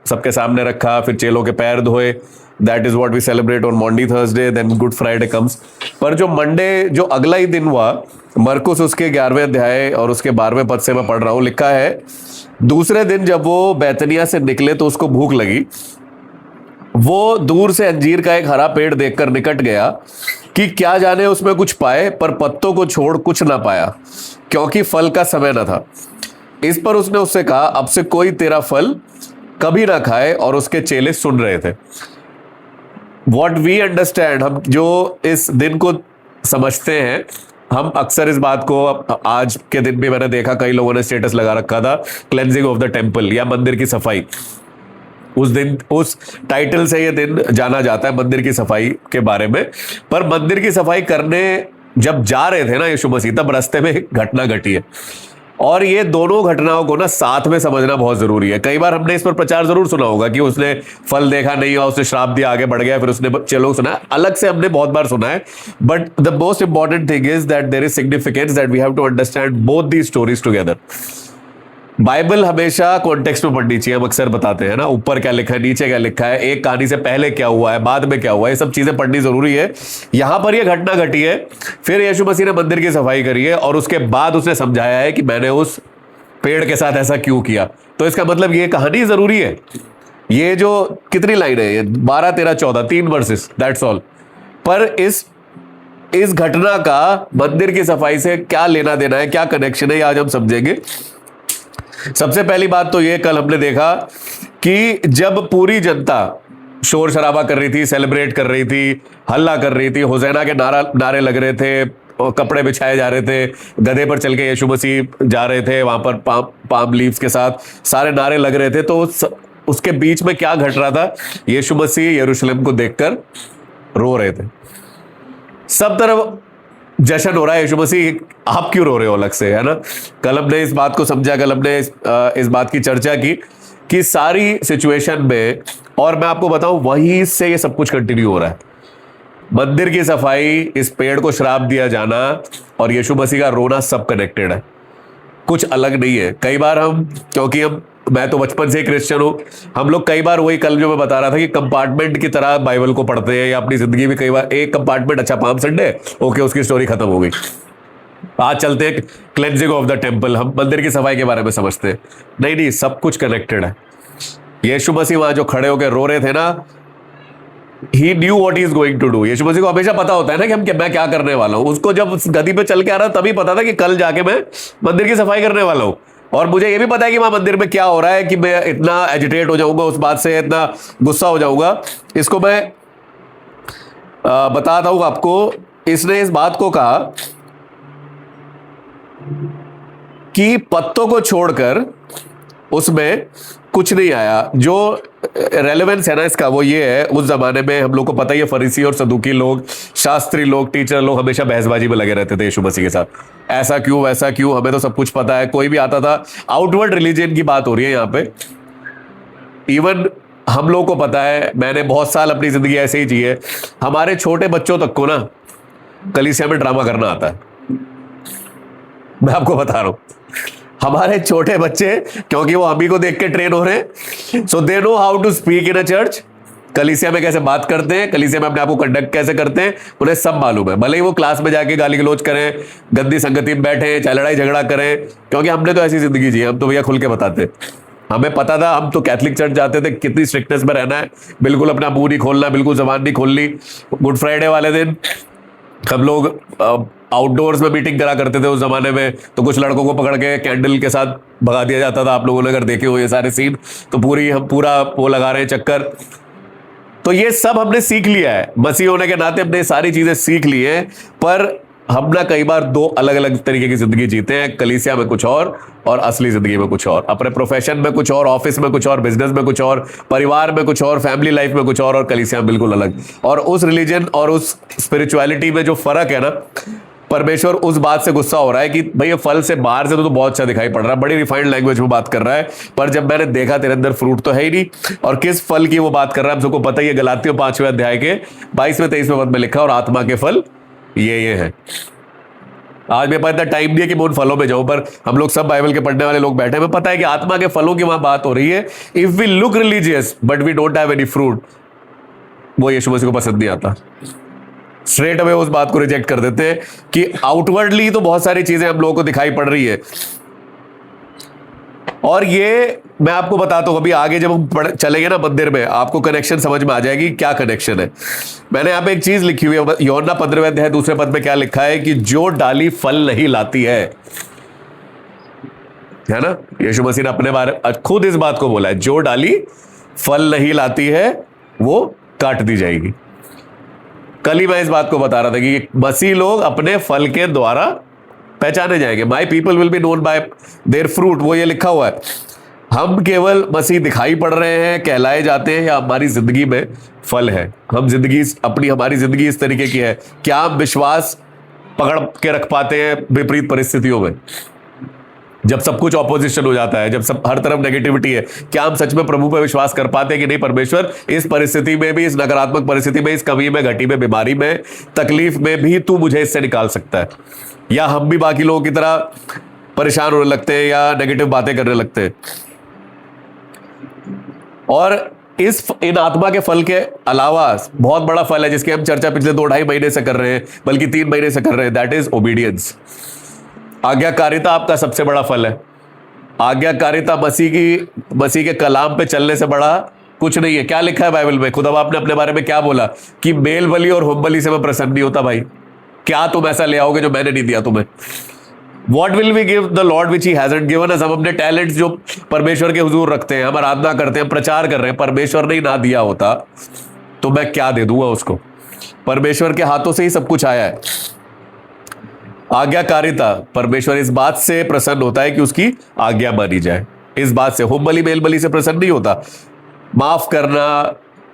सबके सामने रखा, फिर चेलों के पैर धोए। That is what we celebrate on Maundy Thursday, then Good Friday comes. पर जो मंडे, जो अगला ही दिन हुआ, मरकुस उसके 11वें अध्याय और उसके 12वें पद से मैं पढ़ रहा हूं, लिखा है दूसरे दिन जब वो बैतनिया से निकले तो उसको भूख लगी। वो दूर से अंजीर का एक हरा पेड़ देखकर निकट गया कि क्या जाने उसमें कुछ पाए, पर पत्तों को छोड़ कुछ ना पाया, क्योंकि फल का समय न था। इस पर उसने उससे कहा, अब से कोई तेरा फल कभी ना खाए। और उसके चेले सुन रहे थे। वॉट वी अंडरस्टैंड, हम जो इस दिन को समझते हैं, हम अक्सर इस बात को, आज के दिन भी मैंने देखा कई लोगों ने स्टेटस लगा रखा था, क्लेंजिंग ऑफ द टेम्पल या मंदिर की सफाई। उस दिन, उस टाइटल से ये दिन जाना जाता है, मंदिर की सफाई के बारे में। पर मंदिर की सफाई करने जब जा रहे थे ना यीशु मसीह, तब रास्ते में एक घटना घटी है। और ये दोनों घटनाओं को ना साथ में समझना बहुत जरूरी है। कई बार हमने इस पर प्रचार जरूर सुना होगा कि उसने फल देखा नहीं और उसने श्राप दिया, आगे बढ़ गया, फिर उसने चलो सुना, अलग से हमने बहुत बार सुना है। But the most important thing is that there is significance, that we have to understand both the stories together. Bible हमेशा कॉन्टेक्स्ट में पढ़नी चाहिए। हम अक्सर बताते हैं ना, ऊपर क्या लिखा है, नीचे क्या लिखा है, एक कहानी से पहले क्या हुआ है, बाद में क्या हुआ है, ये सब चीजें पढ़नी जरूरी है। यहां पर ये घटना घटी है, फिर यीशु मसीह ने मंदिर की सफाई करी है और उसके बाद उसने समझाया है कि मैंने उस पेड़ के साथ ऐसा क्यों किया। तो इसका मतलब ये कहानी जरूरी है। ये जो कितनी लाइन है, ये 12, 13, 14, 3 वर्सेस, दैट्स ऑल। पर इस घटना का मंदिर की सफाई से क्या लेना देना है, क्या कनेक्शन है, आज हम समझेंगे। सबसे पहली बात तो ये, कल हमने देखा कि जब पूरी जनता शोर शराबा कर रही थी, सेलिब्रेट कर रही थी, हल्ला कर रही थी, होसैना के नारे लग रहे थे, कपड़े बिछाए जा रहे थे, गधे पर चल के यीशु मसीह जा रहे थे, वहां पर पाम लीव्स के साथ सारे नारे लग रहे थे, तो उसके बीच में क्या घट रहा था, यीशु मसीह यरूशलेम को देखकर रो रहे थे। सब तरफ जश्न हो रहा है, यीशु मसीह आप क्यों रो रहे हो अलग से, है ना। कल हमने इस बात को समझा, कल हमने इस बात की चर्चा की कि सारी सिचुएशन में, और मैं आपको बताऊं वहीं से ये सब कुछ कंटिन्यू हो रहा है। मंदिर की सफाई, इस पेड़ को श्राप दिया जाना और यीशु मसीह का रोना, सब कनेक्टेड है, कुछ अलग नहीं है। कई बार हम, क्योंकि मैं तो बचपन से ही क्रिश्चियन हूं, हम लोग कई बार वही कल जो मैं बता रहा था कि कंपार्टमेंट की तरह बाइबल को पढ़ते हैं, या अपनी जिंदगी में कई बार एक कंपार्टमेंट, अच्छा पाम संडे, ओके उसकी स्टोरी खत्म हो गई, आज चलते हैं क्लेंजिंग ऑफ द टेम्पल, हम मंदिर की सफाई के बारे में समझते हैं। नहीं नहीं, सब कुछ कनेक्टेड है। यीशु मसीह वहां जो खड़े होकर रो रहे थे ना, he knew what he is going to do. Yeshu Masih को हमेशा पता होता है ना कि मैं क्या करने वाला हूं। उसको जब उस गद्दी पे चल के आ रहा तभी पता था कि कल जाके मैं मंदिर की सफाई करने वाला हूं। और मुझे ये भी पता है कि वहां मंदिर में क्या हो रहा है, कि मैं इतना एजिटेट हो जाऊंगा उस बात से, इतना गुस्सा हो जाऊंगा। इसको मैं बताता हूं आपको। इसने इस बात को कहा कि पत्तों को छोड़कर उसमें कुछ नहीं आया। जो रेलेवेंस है ना इसका, वो ये है, उस जमाने में हम लोग को पता ही है, फरीसी और सदूकी लोग, शास्त्री लोग, टीचर लोग हमेशा बहसबाजी में लगे रहते थे यीशु मसीह के साथ, ऐसा क्यों, वैसा क्यों, हमें तो सब कुछ पता है। कोई भी आता था, आउटवर्ड रिलीजन की बात हो रही है यहाँ पे। इवन हम लोग को पता है, मैंने बहुत साल अपनी जिंदगी ऐसे ही जी है, हमारे छोटे बच्चों तक को ना कलीसिया में ड्रामा करना आता है। मैं आपको बता रहा हूं, हमारे छोटे बच्चे, क्योंकि वो अभी को देख के ट्रेन हो रहे हैं, so they know how to speak in a church. कलीसिया में कैसे बात करते हैं, कलीसिया में अपने आप को कंडक्ट कैसे करते हैं, उन्हें सब मालूम है। भले ही वो क्लास में जाके गाली गलौज करें, गंदी संगति में बैठे, चाहे लड़ाई झगड़ा करें, क्योंकि हमने तो ऐसी जिंदगी जी, हम तो भैया खुल के बताते। हमें पता था, हम तो कैथलिक चर्च जाते थे, कितनी स्ट्रिक्टनेस में रहना है, बिल्कुल अपना मुंह नहीं खोलना, बिल्कुल जबान नहीं खोलनी। गुड फ्राइडे वाले दिन हम लोग आउटडोर्स में मीटिंग करा करते थे उस जमाने में, तो कुछ लड़कों को पकड़ के कैंडल के साथ भगा दिया जाता था। आप लोगों ने अगर देखे हो ये सारे सीन, तो हम पूरा वो लगा रहे हैं चक्कर। तो ये सब हमने सीख लिया है, मसीह होने के नाते हमने सारी चीजें सीख ली है। पर हम ना कई बार दो अलग अलग तरीके की जिंदगी जीते हैं, कलीसिया में कुछ और असली जिंदगी में कुछ और, अपने प्रोफेशन में कुछ और, ऑफिस में कुछ और, बिजनेस में कुछ और, परिवार में कुछ और, फैमिली लाइफ में कुछ और कलीसिया में बिल्कुल अलग। और उस रिलीजन और उस स्पिरिचुअलिटी में जो फर्क है ना, परमेश्वर उस बात से गुस्सा हो रहा है कि भाई ये फल से बाहर से तो बहुत अच्छा दिखाई पड़ रहा है, बड़ी रिफाइंड लैंग्वेज में बात कर रहा है, पर जब मैंने देखा तेरे अंदर फ्रूट तो है ही नहीं। और किस फल की वो बात कर रहा है, हम सबको पता ही है, गलातियों 5वें अध्याय के 22वें 23वें पद में लिखा, और आत्मा के फल ये है। आज मेरे पास इतना टाइम नहीं है कि मैं उन फलों में जाऊं, पर हम लोग सब बाइबल के पढ़ने वाले लोग बैठे हैं, हमें पता है कि आत्मा के फलों की वहां बात हो रही है। If we look religious but we don't have any fruit, वो यीशु मसीह को पसंद नहीं आता। स्ट्रेट अवे उस बात को रिजेक्ट कर देते हैं कि आउटवर्डली तो बहुत सारी चीजें हम लोगों को दिखाई पड़ रही है, और ये मैं आपको बताता हूं, अभी आगे जब हम चलेंगे ना मंदिर में, आपको कनेक्शन समझ में आ जाएगी क्या कनेक्शन है। मैंने यहाँ पे एक चीज लिखी हुई है, यूहन्ना 15वें अध्याय दूसरे पद में क्या लिखा है कि जो डाली फल नहीं लाती है ना, यीशु मसीह ने अपने बारे खुद इस बात को बोला है, जो डाली फल नहीं लाती है वो काट दी जाएगी। कल ही मैं इस बात को बता रहा था कि मसीह लोग अपने फल के द्वारा पहचाने जाएंगे। My people will be known by there fruit, वो ये लिखा हुआ है। हम केवल मसीह दिखाई पड़ रहे हैं, कहलाए जाते हैं, या हमारी जिंदगी में फल है? हम जिंदगी हमारी जिंदगी इस तरीके की है, क्या हम विश्वास पकड़ के रख पाते हैं विपरीत परिस्थितियों में? जब सब कुछ ऑपोजिशन हो जाता है, जब सब हर तरफ नेगेटिविटी है, क्या हम सच में प्रभु पर विश्वास कर पाते हैं कि नहीं परमेश्वर इस परिस्थिति में भी, इस नकारात्मक परिस्थिति में, इस कमी में, घटी में, बीमारी में, तकलीफ में भी तू मुझे इससे निकाल सकता है? या हम भी बाकी लोगों की तरह परेशान होने लगते हैं या नेगेटिव बातें करने लगते हैं? और इन आत्मा के फल के अलावा बहुत बड़ा फल है जिसकी हम चर्चा पिछले 2-2.5 महीने से कर रहे हैं, बल्कि 3 महीने से कर रहे हैं, दैट इज ओबीडियंस। आज्ञाकारिता आपका सबसे बड़ा फल है। आज्ञाकारिता मसीह के कलाम पे चलने से बड़ा कुछ नहीं है। क्या लिखा है बाइबल में? खुदा आपने अपने बारे में क्या बोला कि मेल बलि और होम बलि से मैं प्रसन्न नहीं होता। भाई क्या तुम ऐसा ले आओगे जो मैंने नहीं दिया तुम्हें? What will we give the Lord which He hasn't given us? हम अपने टैलेंट्स जो परमेश्वर के हुजूर रखते हैं, हम आराधना करते हैं, प्रचार कर रहे हैं, परमेश्वर ने ही ना दिया होता तो मैं क्या दे दूंगा उसको? परमेश्वर के हाथों से ही सब कुछ आया है। आज्ञाकारिता, परमेश्वर इस बात से प्रसन्न होता है कि उसकी आज्ञा मानी जाए। इस बात से, होम बलि मेल बलि से प्रसन्न नहीं होता। माफ करना,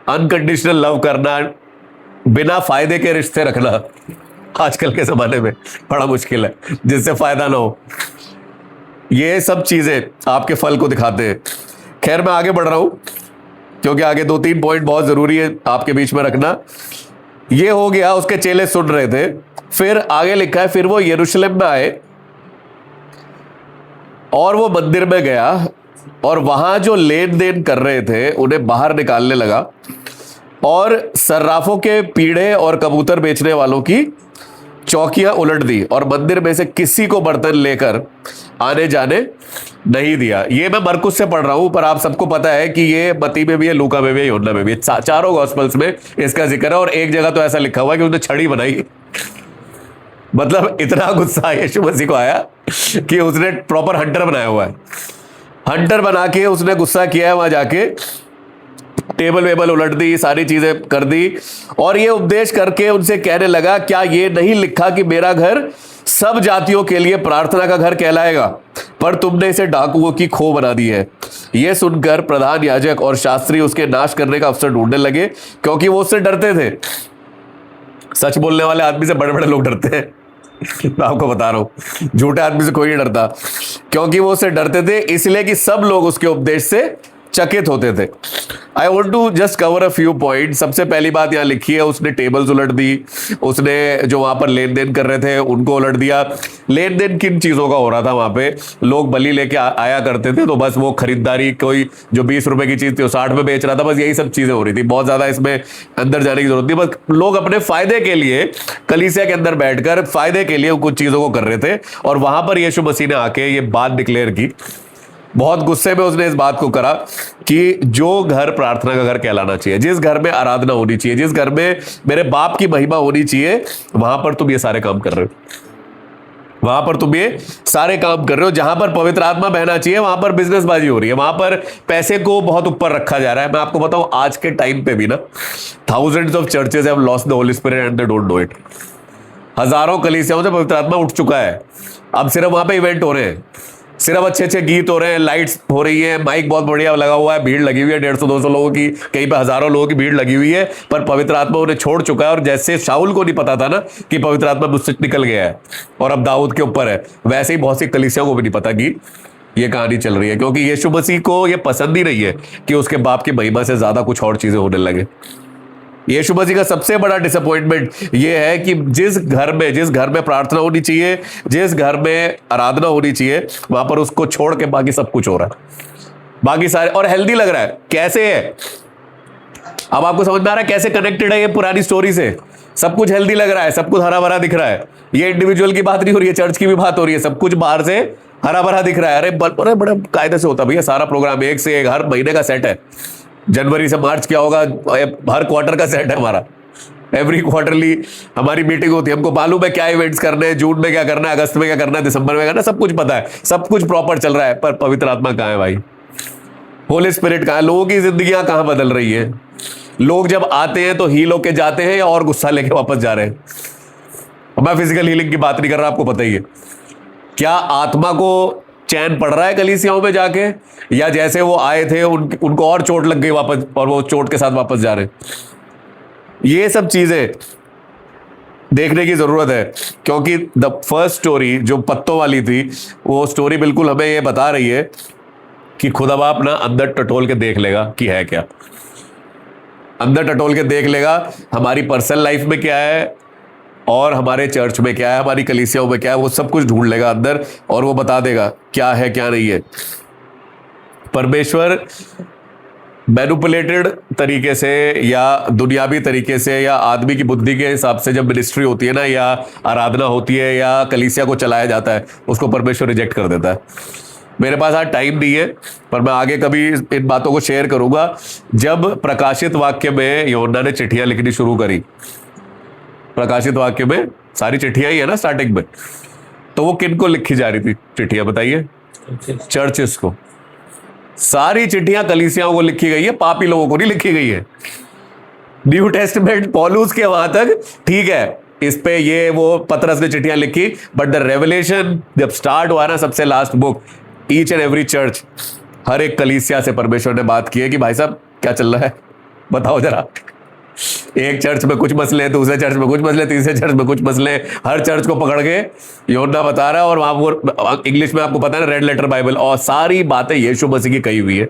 अनकंडीशनल लव करना, बिना फायदे के रिश्ते रखना आजकल के जमाने में बड़ा मुश्किल है, जिससे फायदा ना हो। ये सब चीजें आपके फल को दिखाते हैं। खैर मैं आगे बढ़ रहा हूं क्योंकि आगे 2-3 पॉइंट बहुत जरूरी है आपके बीच में रखना। ये हो गया, उसके चेले सुन रहे थे। फिर आगे लिखा है, फिर वो यरूशलेम में आए और वो मंदिर में गया और वहां जो लेन देन कर रहे थे उन्हें बाहर निकालने लगा, और सर्राफों के पीढ़े और कबूतर बेचने वालों की चौकियां उलट दी, और मंदिर में से किसी को बर्तन लेकर आने जाने नहीं दिया। ये मैं मरकुस से पढ़ रहा हूं, पर आप सबको पता है कि ये मत्ती में भी है, लूका में भी है, यूहन्ना में भी है। चारों गॉस्पेल्स में इसका जिक्र है। और एक जगह तो ऐसा लिखा हुआ है कि उसने छड़ी बनाई। मतलब इतना गुस्सा यीशु मसीह को आया कि उसने प्रॉपर हंटर बनाया हुआ है। हंटर बना के उसने गुस्सा किया है, वहां जाके टेबल वेबल उलट दी, सारी चीजें कर दी, और ये उपदेश करके उनसे कहने लगा, क्या ये नहीं लिखा कि मेरा घर सब जातियों के लिए प्रार्थना का घर कहलाएगा, पर तुमने इसे डाकुओं की खो बना दी है। यह सुनकर प्रधान याजक और शास्त्री उसके नाश करने का अवसर ढूंढने लगे, क्योंकि वो उससे डरते थे। सच बोलने वाले आदमी से बड़े बड़े लोग डरते हैं। मैं आपको बता रहा हूं, झूठे आदमी से कोई नहीं डरता, क्योंकि वो उससे डरते थे, इसलिए कि सब लोग उसके उपदेश से चकित होते थे। I want to just cover a few point. सबसे पहली बात यहाँ लिखी है, उसने टेबल्स उलट दी, उसने जो वहां पर लेन देन कर रहे थे उनको उलट दिया। लेन देन किन चीजों का हो रहा था? वहां पे लोग बलि लेके आया करते थे, तो बस वो खरीदारी, कोई जो 20 रुपए की चीज थी वो 60 में बेच रहा था, बस यही सब चीजें हो रही थी। बहुत ज्यादा इसमें अंदर जाने की जरूरत नहीं, बस लोग अपने फायदे के लिए कलीसिया के अंदर बैठकर फायदे के लिए कुछ चीजों को कर रहे थे। और वहां पर यीशु मसीह ने आके ये बात डिक्लेयर की। बहुत गुस्से में उसने इस बात को करा कि जो घर प्रार्थना का घर कहलाना चाहिए, जिस घर में आराधना होनी चाहिए, जिस घर में मेरे बाप की महिमा होनी चाहिए, वहां पर तुम ये सारे काम कर रहे हो। वहां पर तुम ये सारे काम कर रहे हो। जहां पर पवित्र आत्मा बहना चाहिए वहां पर बिजनेसबाजी हो रही है, वहां पर पैसे को बहुत ऊपर रखा जा रहा है। मैं आपको बताऊं, आज के टाइम पे भी ना thousands of churches have lost the Holi spirit and they don't know it. हजारों कलीसियाओं से पवित्र आत्मा उठ चुका है। अब सिर्फ वहां पे इवेंट हो रहे हैं, सिर्फ अच्छे अच्छे गीत हो रहे हैं, लाइट्स हो रही है, माइक बहुत बढ़िया लगा हुआ है, भीड़ लगी हुई है, 150-200 लोगों की, कहीं पे हजारों लोगों की भीड़ लगी हुई है, पर पवित्र आत्मा उन्हें छोड़ चुका है। और जैसे शाऊल को नहीं पता था ना कि पवित्र आत्मा मुझसे निकल गया है और अब दाऊद के ऊपर है, वैसे ही बहुत सी कलीसियाओं को भी नहीं पता कि ये कहानी चल रही है, क्योंकि यीशु मसीह को ये पसंद ही नहीं है कि उसके बाप की महिमा से ज्यादा कुछ और चीजें होने लगे। यीशु मसीह का सबसे बड़ा डिसअपॉइंटमेंट ये है कि जिस घर में प्रार्थना होनी चाहिए, जिस घर में आराधना होनी चाहिए, वहां पर उसको छोड़ के बाकी सब कुछ हो रहा है, बाकी सारे, और हेल्दी लग रहा है। कैसे है? अब आपको समझ में आ रहा है कैसे कनेक्टेड है ये पुरानी स्टोरी से? सब कुछ हेल्दी लग रहा है, सब कुछ हरा भरा दिख रहा है। ये इंडिविजुअल की बात नहीं हो रही है, चर्च की भी बात हो रही है। सब कुछ बाहर से हरा भरा दिख रहा है। अरे बड़े कायदे से होता भैया, सारा प्रोग्राम एक से एक, हर महीने का सेट है। जनवरी से मार्च क्या होगा, हर क्वार्टर का सेट है हमारा। एवरी क्वार्टरली हमारी मीटिंग होती है, हमको मालूम है क्या इवेंट्स करने हैं, जून में क्या करना है, अगस्त में क्या करना है, दिसंबर में करना है, सब कुछ पता है, सब कुछ प्रॉपर चल रहा है। पर पवित्र आत्मा कहाँ है भाई? होली स्पिरिट कहाँ है? लोगों की जिंदगियां कहाँ बदल रही है? लोग जब आते हैं तो हील होके जाते हैं या और गुस्सा लेके वापस जा रहे हैं। मैं फिजिकल हीलिंग की बात नहीं कर रहा, आपको पता ही है। क्या आत्मा को चैन पड़ रहा है कलीसियाओं में जाके, या जैसे वो आए थे उनको और चोट लग गई वापस, और वो चोट के साथ वापस जा रहे हैं? ये सब चीजें देखने की जरूरत है, क्योंकि द फर्स्ट स्टोरी जो पत्तों वाली थी, वो स्टोरी बिल्कुल हमें ये बता रही है कि खुदा बाप ना अंदर टटोल के देख लेगा कि है क्या, अंदर टटोल के देख लेगा हमारी पर्सनल लाइफ में क्या है, और हमारे चर्च में क्या है, हमारी कलीसियाओं में क्या है, वो सब कुछ ढूंढ लेगा अंदर, और वो बता देगा क्या है क्या नहीं है। परमेश्वर मैनिपुलेटेड तरीके से या दुनियावी तरीके से या आदमी की बुद्धि के हिसाब से जब मिनिस्ट्री होती है ना, या आराधना होती है, या कलीसिया को चलाया जाता है, उसको परमेश्वर रिजेक्ट कर देता है। मेरे पास आज टाइम नहीं है, पर मैं आगे कभी इन बातों को शेयर करूंगा। जब प्रकाशित वाक्य में यूहन्ना ने चिट्ठियां लिखनी शुरू करी, प्रकाशित वाक्य में सारी चिट्ठियां ही है ना स्टार्टिंग में, तो वो किन को लिखी जा रही थी चिट्ठियां बताइए? चर्चेस को। सारी चिट्ठियां कलीसियाओं को लिखी गई है, पापी लोगों को नहीं लिखी गई है। न्यू टेस्टमेंट पौलुस के वहां तक ठीक है, इस पे ये वो पतरस ने चिट्ठियां लिखी, बट द रेवलेशन जब स्टार्ट हुआ ना, सबसे last book, each and every church, हर एक कलीसिया से परमेश्वर ने बात की है कि भाई साहब क्या चल रहा है, बताओ जरा। एक चर्च में कुछ मसले हैं, दूसरे चर्च में कुछ मसले, तीसरे चर्च में कुछ मसले, हर चर्च को पकड़ के यूहन्ना बता रहा है। और वहां वो इंग्लिश में आपको पता है ना, रेड लेटर बाइबल, और सारी बातें यीशु मसीह की कही हुई है,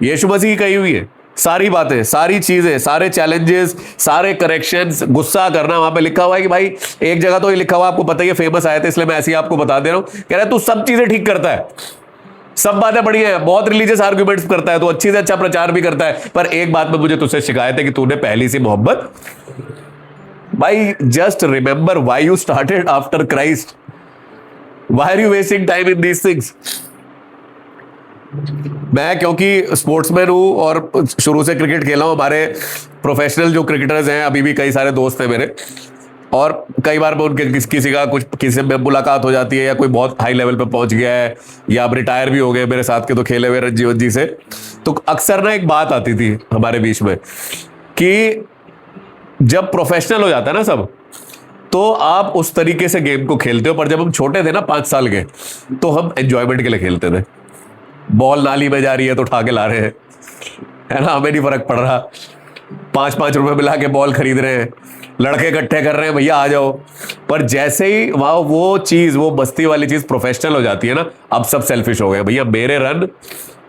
यीशु मसीह की कही हुई है। सारी बातें, सारी चीजें, सारे चैलेंजेस, सारे करेक्शंस, गुस्सा करना, वहां पे लिखा हुआ है कि भाई एक जगह तो ये लिखा हुआ, आपको पता ही है, फेमस आए थे, इसलिए मैं ऐसे ही आपको बता दे रहा हूं। कह रहा है तू सब चीजें ठीक करता है, सब बातें बढ़िया है, बहुत रिलीजियस आर्गुमेंट्स करता है, तो अच्छी से अच्छा प्रचार भी करता है, पर एक बात में मुझे तुझसे शिकायत है कि तूने पहली सी मोहब्बत। भाई just remember why you started after Christ, why are you wasting time in these things. मैं क्योंकि स्पोर्ट्समैन हूं और शुरू से क्रिकेट खेला हूं, हमारे प्रोफेशनल जो क्रिकेटर्स हैं अभी भी कई सारे दोस्त हैं मेरे, और कई बार मैं उनके किसी का कुछ किसी से मुलाकात हो जाती है, या कोई बहुत हाई लेवल पे पहुंच गया है, या अब रिटायर भी हो गए मेरे साथ के तो खेले हुए रणजीवन जी से, तो अक्सर ना एक बात आती थी हमारे बीच में कि जब प्रोफेशनल हो जाता है ना सब, तो आप उस तरीके से गेम को खेलते हो, पर जब हम छोटे थे ना 5 साल के, तो हम एंजॉयमेंट के लिए खेलते थे। बॉल नाली में जा रही है तो उठा के ला रहे हैं, है ना, हमें नहीं फर्क पड़ रहा, 5-5 रुपए मिला के बॉल खरीद रहे हैं, लड़के इकट्ठे कर रहे हैं, भैया आ जाओ। पर जैसे ही वहां वो चीज, वो बस्ती वाली चीज प्रोफेशनल हो जाती है ना, अब सब सेल्फिश हो गए, भैया मेरे रन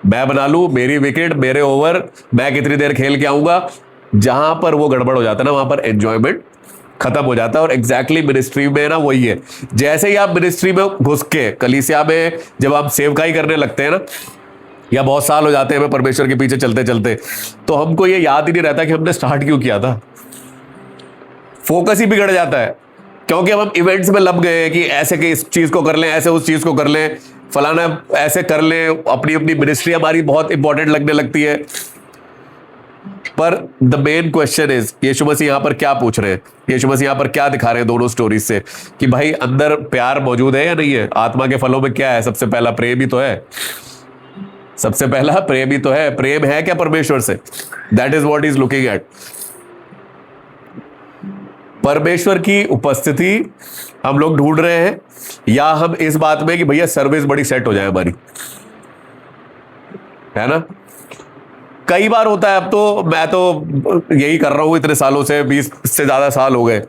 मैं बना लूं, मेरी विकेट, मेरे ओवर, मैं कितनी देर खेल के आऊंगा। जहां पर वो गड़बड़ हो जाता है ना, वहां पर एंजॉयमेंट खत्म हो जाता है। और एग्जैक्टली मिनिस्ट्री में ना वही है, जैसे ही आप मिनिस्ट्री में घुस के कलीसिया में जब आप सेवकाई करने लगते हैं ना, या बहुत साल हो जाते हैं हमें परमेश्वर के पीछे चलते चलते, तो हमको ये याद ही नहीं रहता कि हमने स्टार्ट क्यों किया था। फोकस ही बिगड़ जाता है, क्योंकि अब हम इवेंट्स में लब गए हैं कि ऐसे कि इस चीज को कर लें, ऐसे उस चीज को कर लें, फलाना ऐसे कर लें, अपनी अपनी मिनिस्ट्री हमारी बहुत इंपॉर्टेंट लगने लगती है। पर द मेन क्वेश्चन इज, यीशु मसीह यहां पर क्या पूछ रहे हैं, यीशु मसीह यहां पर क्या दिखा रहे हैं दोनों स्टोरीज से, कि भाई अंदर प्यार मौजूद है या नहीं है। आत्मा के फलों में क्या है? सबसे पहला प्रेम ही तो है, सबसे पहला प्रेम ही तो है। प्रेम है क्या परमेश्वर से? That is what is looking at. परमेश्वर की उपस्थिति हम लोग ढूंढ रहे हैं, या हम इस बात में कि भैया सर्विस बड़ी सेट हो जाए हमारी, है ना। कई बार होता है, अब तो मैं तो यही कर रहा हूं इतने सालों से, 20 से ज्यादा साल हो गए,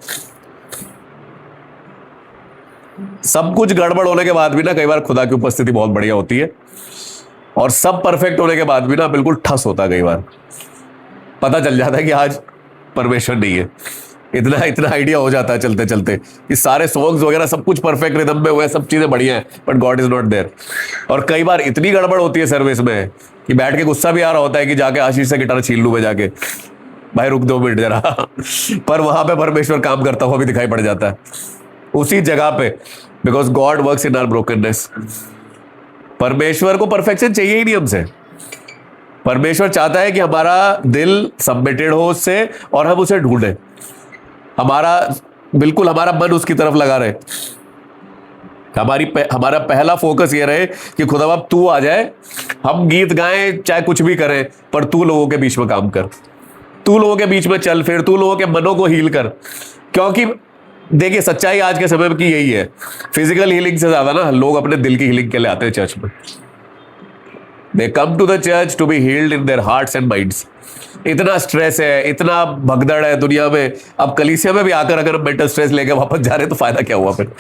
सब कुछ गड़बड़ होने के बाद भी ना कई बार खुदा की उपस्थिति बहुत बढ़िया होती है, और सब परफेक्ट होने के बाद भी ना बिल्कुल ठस होता है कई बार। पता चल जाता है कि आज परमेश्वर नहीं है। इतना इतना आइडिया हो जाता है चलते चलते। ये सारे सॉन्ग्स वगैरह सब कुछ परफेक्ट रिदम में हुए, सब चीजें बढ़िया हैं, but God is not there. और कई बार इतनी गड़बड़ होती है सर्विस में कि बैठ के गुस्सा भी आ रहा होता है कि जाके आशीष से गिटार छीन लूं मैं जाके, भाई रुक 2 मिनट जरा। पर वहां पे परमेश्वर काम करता हुआ भी दिखाई पड़ जाता है उसी जगह पे, because God works in our brokenness. परमेश्वर को परफेक्शन चाहिए ही नहीं हमसे। परमेश्वर चाहता है कि हमारा दिल सबमिटेड हो उससे और हम उसे ढूंढे, बिल्कुल हमारा मन उसकी तरफ लगा रहे। हमारा पहला फोकस ये रहे कि खुदा बाप तू आ जाए, हम गीत गाएं चाहे कुछ भी करें, पर तू लोगों के बीच में काम कर, तू लोगों के बीच में चल फिर, तू लोगों के मनों को हील कर। क्योंकि देखिए सच्चाई आज के समय की यही है, फिजिकल हीलिंग से ज्यादा ना लोग अपने दिल की हीलिंग के लिए आते हैं चर्च में। They come to the church to be healed in their hearts and minds. इतना स्ट्रेस है, इतना भगदड़ है दुनिया में, अब कलीसिया में भी आकर अगर मेंटल स्ट्रेस लेके वापस जा रहे हैं तो फायदा क्या हुआ फिर।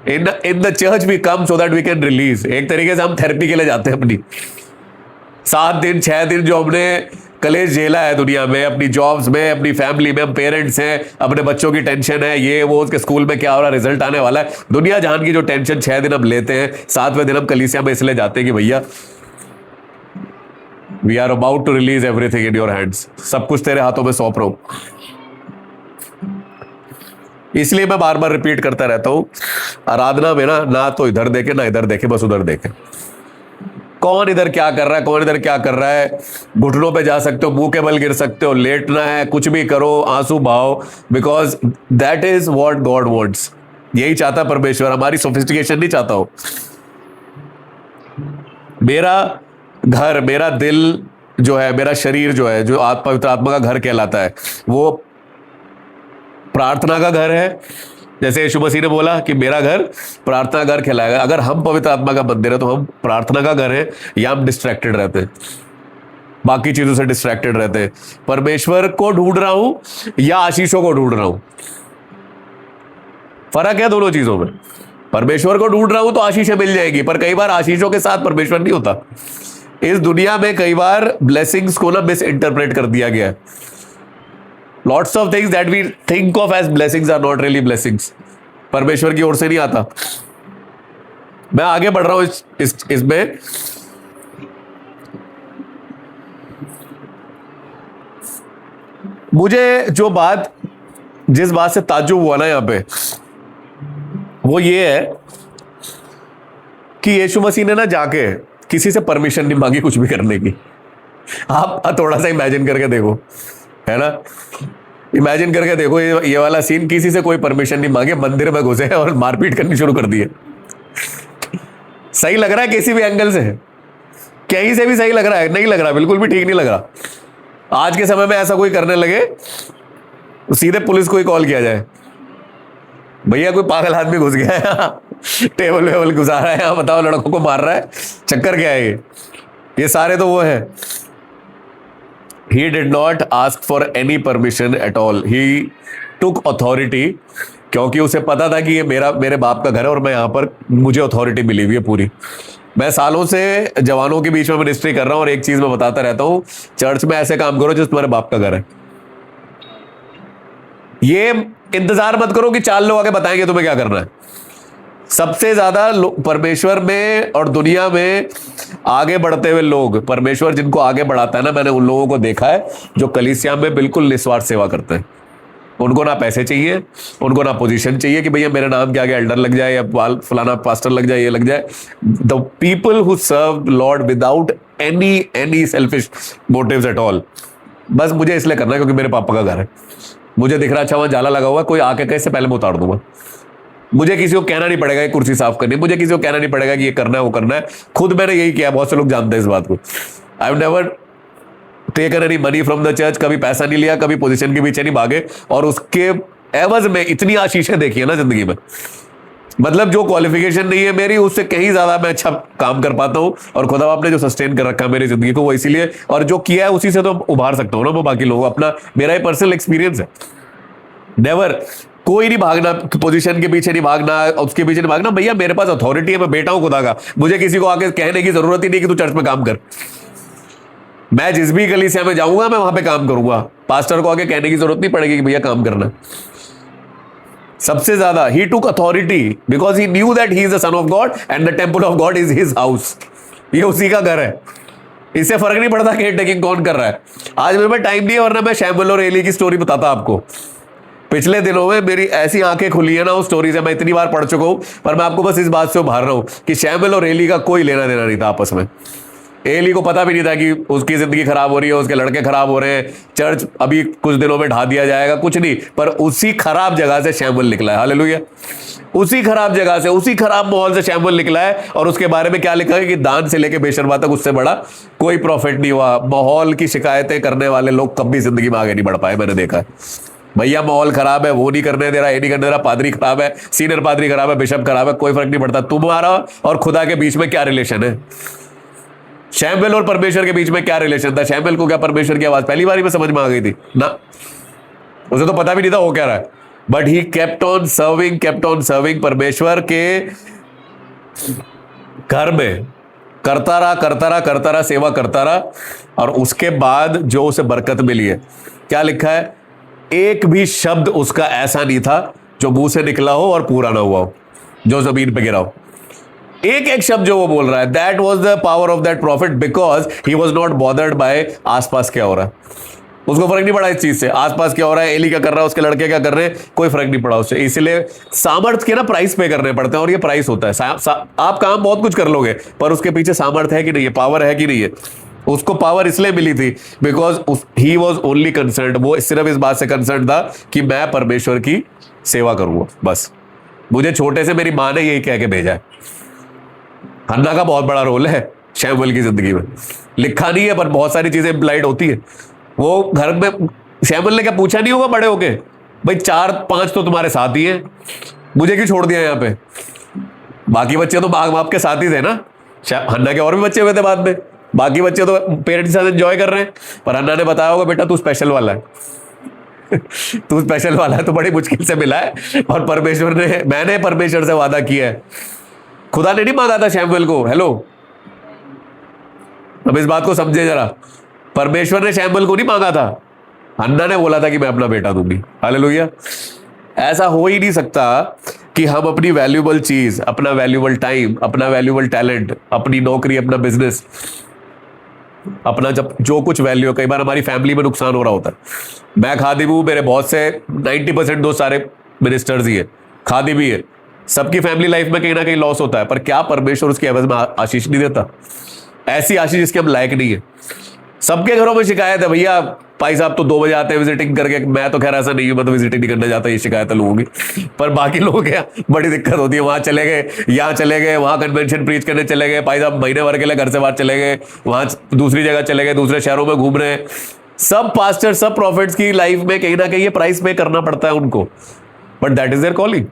In the church we come so that we can release. एक तरीके से हम थेरेपी के लिए जाते हैं अपनी। 7 दिन 6 दिन जो हमने कलेश झेला है दुनिया में, अपनी जॉब्स में, अपनी फैमिली में, हम पेरेंट्स हैं, अपने बच्चों की टेंशन है, ये वो, उसके स्कूल में क्या हो रहा है, रिजल्ट आने वाला है, दुनिया जहान की जो टेंशन 6 दिन हम लेते हैं, 7वें दिन हम कलीसिया में इसलिए जाते हैं कि भैया we are about to release everything in your hands. सब कुछ तेरे हाथों में सौंप रहा हूं। इसलिए मैं बार बार रिपीट करता रहता हूं, आराधना में ना तो इधर देखे ना इधर देखे, बस उधर देखे। कौन इधर क्या कर रहा है, कौन इधर क्या कर रहा है। घुटनों पे जा सकते हो, मुंह के बल गिर सकते हो, लेटना है, कुछ भी करो, आंसू बहाओ, because that is what God wants. यही चाहता परमेश्वर, हमारी सोफिस्टिकेशन नहीं चाहता हो। मेरा घर, मेरा दिल जो है, मेरा शरीर जो है, जो पवित्र आत्मा का घर कहलाता है, वो प्रार्थना का घर है। जैसे यीशु मसीह ने बोला कि मेरा घर प्रार्थना घर कहलाएगा। अगर हम पवित्र आत्मा का मंदिर है तो हम प्रार्थना का घर है, या हम डिस्ट्रैक्टेड रहते हैं, बाकी चीजों से डिस्ट्रैक्टेड रहते हैं। परमेश्वर को ढूंढ रहा हूं या आशीषों को ढूंढ रहा हूं, फर्क है दोनों चीजों में। परमेश्वर को ढूंढ रहा हूं तो आशीषें मिल जाएगी, पर कई बार आशीषों के साथ परमेश्वर नहीं होता। इस दुनिया में कई बार ब्लेसिंग्स को ना मिस इंटरप्रेट कर दिया गया है। Lots of things that we think of as blessings are not really blessings. परमेश्वर की ओर से नहीं आता। मैं आगे बढ़ रहा हूं इसमें। मुझे जिस बात से ताज्जुब हुआ ना यहां पे, वो ये है कि यीशु मसीह ने ना जाके किसी से परमिशन नहीं मांगी कुछ भी करने की। आप थोड़ा सा इमेजिन करके देखो, है ना, इमेजिन करके देखो ये वाला सीन। किसी से कोई परमिशन नहीं मांगे, मंदिर में घुसे और मारपीट करनी शुरू कर दी है। सही लग रहा है किसी भी एंगल से, कहीं से भी सही लग रहा है? नहीं लग रहा, बिल्कुल भी ठीक नहीं लग रहा। आज के समय में ऐसा कोई करने लगे तो सीधे पुलिस को ही कॉल किया जाए, भैया कोई पागल आदमी घुस गया है, टेबल वेबल घुसा रहा है यहाँ, बताओ लड़कों को मार रहा है, चक्कर क्या है ये सारे तो वो है। He did not ask for any permission at all. He took authority, क्योंकि उसे पता था कि ये मेरे बाप का घर है और मैं यहाँ पर, मुझे अथॉरिटी मिली हुई है पूरी। मैं सालों से जवानों के बीच में मिनिस्ट्री कर रहा हूँ और एक चीज मैं बताता रहता हूँ, चर्च में ऐसे काम करो जैसे तुम्हारे बाप का घर है। ये इंतजार मत करो कि 4 लोग आके बताएंगे तुम्हें क्या करना है। सबसे ज्यादा परमेश्वर में और दुनिया में आगे बढ़ते हुए लोग, परमेश्वर जिनको आगे बढ़ाता है ना, मैंने उन लोगों को देखा है जो कलीसिया में बिल्कुल निस्वार्थ सेवा करते हैं। उनको ना पैसे चाहिए, उनको ना पोजीशन चाहिए कि भैया मेरे नाम के आगे एल्डर लग जाए या फलाना पास्टर लग जाए, ये लग जाए। The people who serve Lord without any selfish motives at all, बस मुझे इसलिए करना है क्योंकि मेरे पापा का घर है, मुझे दिख रहा अच्छा वहां जाला लगा हुआ, कोई आके कैसे पहले मैं उतार दूंगा। मुझे किसी को कहना नहीं पड़ेगा ये कुर्सी साफ करनी, मुझे किसी को कहना नहीं पड़ेगा कि ये करना है वो करना है, खुद मैंने यही किया। बहुत से लोग जानते हैं इस बात को। I have never taken any money from the church, कभी पैसा नहीं लिया, कभी पोजीशन के पीछे नहीं भागे, और उसके एवज में इतनी आशीषें देखी है ना जिंदगी में। मतलब जो क्वालिफिकेशन नहीं है मेरी, उससे कहीं ज्यादा मैं अच्छा काम कर पाता हूँ, और खुदा आपने जो सस्टेन कर रखा है मेरी जिंदगी को, वो इसीलिए, और जो किया है उसी से तो उभार सकता हूँ ना वो बाकी लोग। अपना मेरा ही पर्सनल एक्सपीरियंस है। नेवर, कोई नहीं भागना, पोजीशन के पीछे नहीं भागना, उसके पीछे नहीं भागना। भैया मेरे पास अथॉरिटी है, मैं बेटा हूं खुदा का, मुझे किसी को आके कहने की जरूरत ही नहीं कि तू चर्च में काम कर। मैं जिस भी कलीसिया में जाऊंगा मैं वहां पे काम करूंगा, पास्टर को आगे कहने की जरूरत नहीं पड़ेगी कि भैया काम करना। सबसे ज्यादा he took authority because he knew that he is the son of God and the temple of God is his house. ये उसी का घर है, इससे फर्क नहीं पड़ता केयर टेकिंग कौन कर रहा है। आज मेरे पास टाइम नहीं है, वरना मैं शैमुएल और एली की स्टोरी बताता आपको। पिछले दिनों में मेरी ऐसी आंखें खुली है ना उस स्टोरी से, मैं इतनी बार पढ़ चुका हूं, पर मैं आपको बस इस बात से उभार रहा हूं कि शैमुएल और एली का कोई लेना देना नहीं था आपस में। एली को पता भी नहीं था कि उसकी जिंदगी खराब हो रही है, उसके लड़के खराब हो रहे हैं, चर्च अभी कुछ दिनों में ढा दिया जाएगा, कुछ नहीं। पर उसी खराब जगह से शैमुएल निकला है, हालेलुया। उसी खराब जगह से, उसी खराब माहौल से शैमुएल निकला है। और उसके बारे में क्या लिखा है कि दान से लेके बेशर्मा तक उससे बड़ा कोई प्रॉफिट नहीं हुआ। माहौल की शिकायतें करने वाले लोग कभी जिंदगी में आगे नहीं बढ़ पाए, मैंने देखा है। भैया माहौल खराब है, वो नहीं करने दे रहा, ये नहीं करने दे रहा, पादरी खराब है, सीनियर पादरी खराब है, बिशप खराब है, कोई फर्क नहीं पड़ता। तुम्हारा और खुदा के बीच में क्या रिलेशन है? शैमुएल और परमेश्वर के बीच में क्या रिलेशन था? शैमुएल को क्या परमेश्वर की आवाज पहली बार ही में समझ में आ गई थी ना? उसे तो पता भी नहीं था वो क्या रहा है, but he kept on serving परमेश्वर के घर में करता रहा, सेवा करता रहा। और उसके बाद जो उसे बरकत मिली है, क्या लिखा है? एक भी शब्द उसका ऐसा नहीं था जो मुंह से निकला हो और पूरा ना हुआ हो, जो जमीन पे गिरा हो। एक एक शब्द जो वो बोल रहा है, that was the power of that prophet because he was not bothered by आसपास क्या हो रहा है। उसको फर्क नहीं पड़ा इस चीज से, आसपास क्या हो रहा है, एली क्या कर रहा है, उसके लड़के क्या कर रहे हैं, कोई फर्क नहीं पड़ा उससे। इसलिए सामर्थ्य के ना प्राइस पे करने पड़ते हैं, और ये प्राइस होता है। आप काम बहुत कुछ कर लोगे, पर उसके पीछे सामर्थ्य है कि नहीं है, पावर है कि नहीं है। उसको पावर इसलिए मिली थी because he was only concern, वो सिर्फ इस बात से कंसर्न था कि मैं परमेश्वर की सेवा करूंगा, बस। मुझे छोटे से मेरी माँ ने यही कह के भेजा है। हन्ना का बहुत बड़ा रोल है शैमुएल की जिंदगी में, लिखा नहीं है पर बहुत सारी चीजें इंप्लाइड होती है। वो घर में शैमुएल ने क्या पूछा नहीं होगा बड़े होके, भाई 4-5 तो तुम्हारे साथ ही हैं, मुझे क्यों छोड़ दिया यहाँ पे? बाकी बच्चे तो बाप बाप के साथ ही थे ना। हन्ना के और भी बच्चे हुए थे बाद में, बाकी बच्चे तो पेरेंट्स के साथ एंजॉय कर रहे हैं, पर हन्ना ने बताया होगा बेटा तू स्पेशल वाला है तू स्पेशल वाला है, तो बड़ी मुश्किल से मिला है। और मैंने परमेश्वर से वादा किया है। खुदा ने नहीं मांगा था शैमुएल को, हेलो, अब इस बात को समझे जरा। परमेश्वर ने शैमुएल को नहीं मांगा था, हन्ना ने बोला था कि मैं अपना बेटा दूंगी, हालेलुया। ऐसा हो ही नहीं सकता कि हम अपनी वैल्यूएबल चीज, अपना वैल्यूएबल टाइम, अपना वैल्यूएबल टैलेंट, अपनी नौकरी, अपना बिजनेस, अपना जब जो कुछ वैल्यू है, कई बार हमारी फैमिली में नुकसान हो रहा होता है। मैं खादिम हूं, मेरे बहुत से 90% दोस्त सारे मिनिस्टर्स ही है, खादिम ही है। सबकी फैमिली लाइफ में कहीं ना कहीं लॉस होता है, पर क्या परमेश्वर उसकी एवज में आशीष नहीं देता? ऐसी आशीष जिसके हम लायक नहीं है। सबके घरों में शिकायत है, भैया भाई साहब तो 2 बजे आते हैं विजिटिंग करके, मैं तो खैर ऐसा नहीं हूं, मैं तो विजिटिंग नहीं करना चाहता, ये शिकायत है लोगों की। पर बाकी लोग क्या बड़ी दिक्कत होती है, वहां चले गए, यहाँ चले गए, वहां कन्वेंशन प्रीच करने चले गए, भाई साहब महीने भर के लिए घर से बाहर चले गए, वहां दूसरी जगह चले गए, दूसरे शहरों में घूम रहे हैं। सब पास्टर, सब प्रॉफिट्स की लाइफ में कहीं ना कहीं ये प्राइस पे करना पड़ता है उनको, but that is their calling.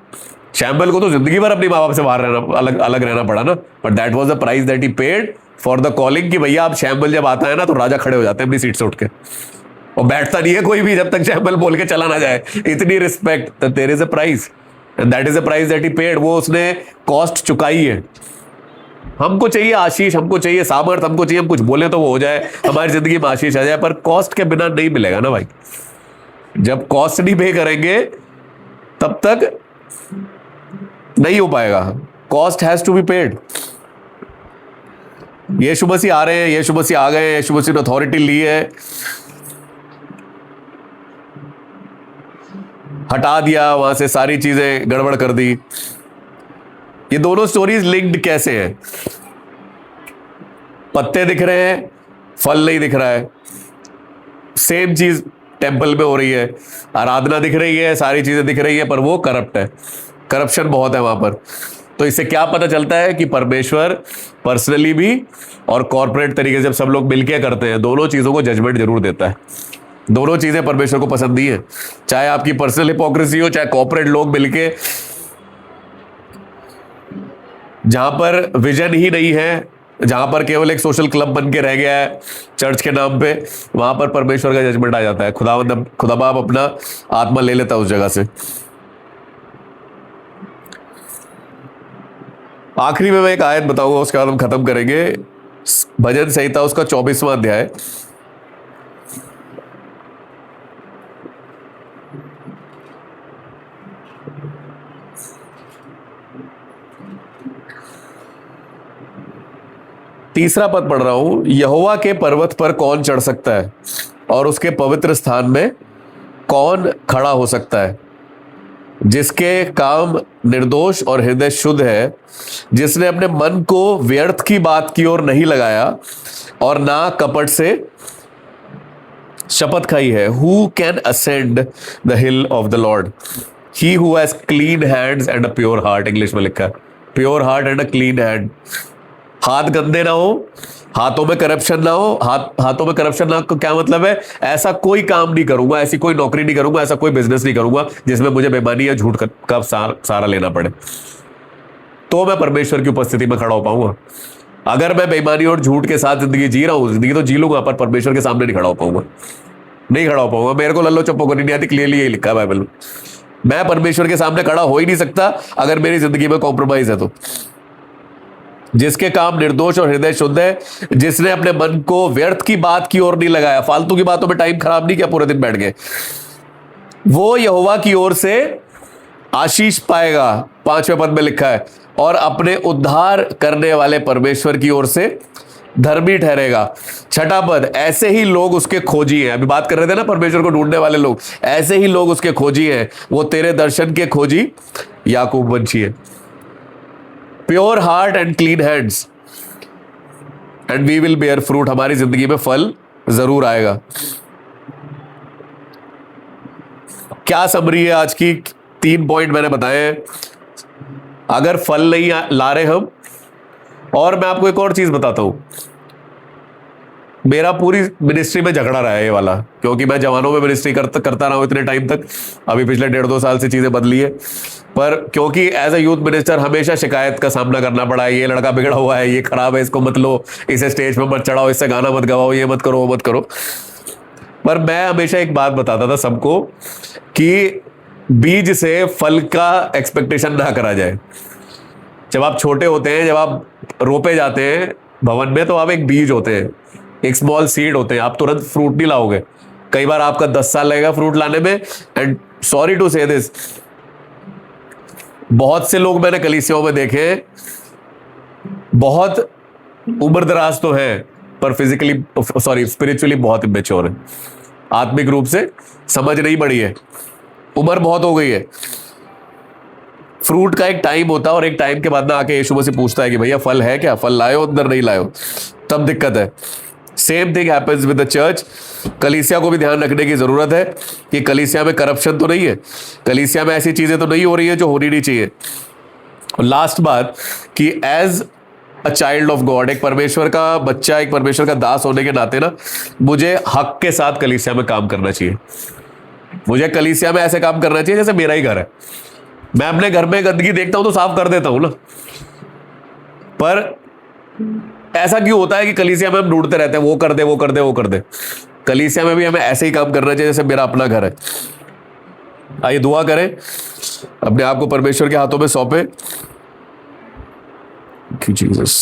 Samuel को तो जिंदगी भर अपने माँ बाप से बाहर रहना, अलग रहना पड़ा ना, but that was the price that he paid for the calling. कि भैया अब शैमुएल जब आता है ना तो राजा खड़े हो जाते हैं अपनी सीट से उठ के, और बैठता नहीं है कोई भी जब तक शैमुएल बोल के चला ना जाए। इतनी respect, there is a price and that is a price that he paid. वो उसने कॉस्ट चुकाई है। हमको चाहिए आशीष, हमको चाहिए सामर्थ, हमको चाहिए हम कुछ बोले तो वो हो जाए, हमारी जिंदगी में आशीष आ जाए, पर कॉस्ट के बिना नहीं मिलेगा ना भाई। जब कॉस्ट नहीं पे करेंगे तब तक नहीं हो पाएगा। Cost has to be paid. Yeshu Masih आ रहे हैं, यीशु मसीह आ गए, यीशु मसीह ने अथॉरिटी ली है, हटा दिया वहां से, सारी चीजें गड़बड़ कर दी। ये दोनों स्टोरीज लिंक्ड कैसे हैं? पत्ते दिख रहे हैं, फल नहीं दिख रहा है। सेम चीज टेंपल में हो रही है, आराधना दिख रही है, सारी चीजें दिख रही है, पर वो करप्ट है, करप्शन बहुत है वहां पर। तो इससे क्या पता चलता है कि परमेश्वर पर्सनली भी और कॉर्पोरेट तरीके से जब सब लोग मिलके करते हैं, दोनों चीजों को जजमेंट जरूर देता है। दोनों चीजें परमेश्वर को पसंद नहीं है, चाहे आपकी पर्सनल हिपोक्रेसी हो, चाहे कॉर्पोरेट लोग मिलके, जहां पर विजन ही नहीं है, जहां पर केवल एक सोशल क्लब बन के रह गया है चर्च के नाम पे, वहां पर परमेश्वर का जजमेंट आ जाता है। खुदा बाप अपना आत्मा ले लेता है उस जगह से। आखिरी में मैं एक आयत बताऊंगा, उसके बाद हम खत्म करेंगे। भजन संहिता उसका 24वां अध्याय तीसरा पद पढ़ रहा हूं, यहोवा के पर्वत पर कौन चढ़ सकता है और उसके पवित्र स्थान में कौन खड़ा हो सकता है? जिसके काम निर्दोष और हृदय शुद्ध है, जिसने अपने मन को व्यर्थ की बात की ओर नहीं लगाया और ना कपट से शपथ खाई है। Who can ascend the hill of the Lord? He who has clean hands and a pure heart. English में लिखा है pure heart and a clean hand. हाथ गंदे ना हो, हाथों में करप्शन ना हो। हाथों में करप्शन ना को क्या मतलब है? ऐसा कोई काम नहीं करूंगा, ऐसी कोई नौकरी नहीं करूंगा, ऐसा कोई बिजनेस नहीं करूंगा जिसमें मुझे बेईमानी या झूठ का सारा लेना पड़े, तो मैं परमेश्वर की उपस्थिति में खड़ा हो पाऊंगा। अगर मैं बेईमानी और झूठ के साथ जिंदगी जी रहा हूं, जिंदगी तो जी लूंगा, पर परमेश्वर के सामने नहीं खड़ा हो पाऊंगा, नहीं खड़ा हो पाऊंगा। मेरे को लल्लो चप्पो करनी नहीं आती, क्लियरली यही लिखा है बाइबल में। मैं परमेश्वर के सामने खड़ा हो ही नहीं सकता अगर मेरी जिंदगी में कॉम्प्रोमाइज है तो। जिसके काम निर्दोष और हृदय शुद्ध है, जिसने अपने मन को व्यर्थ की बात की ओर नहीं लगाया, फालतू की बातों में टाइम खराब नहीं किया, पूरे दिन बैठ गए, वो यहोवा की ओर से आशीष पाएगा। 5वें पद में लिखा है, और अपने उद्धार करने वाले परमेश्वर की ओर से धर्मी ठहरेगा। 6ठा पद, ऐसे ही लोग उसके खोजी हैं। अभी बात कर रहे थे ना परमेश्वर को ढूंढने वाले लोग, ऐसे ही लोग उसके खोजी हैं। वो तेरे दर्शन के खोजी याकूब वंशी है। Pure heart and clean hands and we will bear fruit. हमारी जिंदगी में फल जरूर आएगा। क्या समरी है आज की? 3 पॉइंट मैंने बताए हैं। अगर फल नहीं ला रहे हम, और मैं आपको एक और चीज बताता हूं, मेरा पूरी मिनिस्ट्री में झगड़ा रहा है ये वाला, क्योंकि मैं जवानों में मिनिस्ट्री करता रहा हूं इतने टाइम तक। अभी पिछले 1.5-2 साल से चीजें बदली है, पर क्योंकि एज अ यूथ मिनिस्टर हमेशा शिकायत का सामना करना पड़ा है। ये लड़का बिगड़ा हुआ है, ये खराब है, इसको मत लो, इसे स्टेज पर मत चढ़ाओ, इससे गाना मत गवाओ, ये मत करो, वो मत करो। पर मैं हमेशा एक बात बताता था सबको कि बीज से फल का एक्सपेक्टेशन ना करा जाए। जब आप छोटे होते हैं, जब आप रोपे जाते हैं भवन में, तो आप एक बीज होते हैं, एक स्मॉल सीड होते हैं। आप तुरंत फ्रूट नहीं लाओगे, कई बार आपका 10 साल लगेगा फ्रूट लाने में। एंड सॉरी टू से दिस, बहुत से लोग मैंने कलीसियाओं में देखे, बहुत उम्र दराज तो है पर स्पिरिचुअली बहुत इमेच्योर है। आत्मिक रूप से समझ नहीं बढ़ी है, उम्र बहुत हो गई है। फ्रूट का एक टाइम होता है, और एक टाइम के बाद ना आके यीशु मसीह पूछता है कि भैया फल है क्या, फल लाए हो, अंदर नहीं लाए हो, तब दिक्कत है। Same thing happens with the church. कलीसिया को भी ध्यान रखने की जरूरत है कि कलीसिया में करप्शन तो नहीं है, कलीसिया में ऐसी चीजें तो नहीं हो रही है जो होनी नहीं चाहिए। लास्ट बात कि as a child of God, एक परमेश्वर का बच्चा, एक परमेश्वर का दास होने के नाते ना, मुझे हक के साथ कलीसिया में काम करना चाहिए। मुझे कलीसिया में ऐसे काम करना चाहिए जैसे मेरा ही घर है। मैं अपने घर में गंदगी देखता हूं तो साफ कर देता हूं ना, पर ऐसा क्यों होता है कि कलीसिया में हम ढूंढते रहते हैं, वो कर दे, वो कर दे, वो कर दे। कलीसिया में भी हमें ऐसे ही काम करना चाहिए जैसे मेरा अपना घर है। आइए दुआ करें, अपने आप को परमेश्वर के हाथों में सौंपे। जीसस।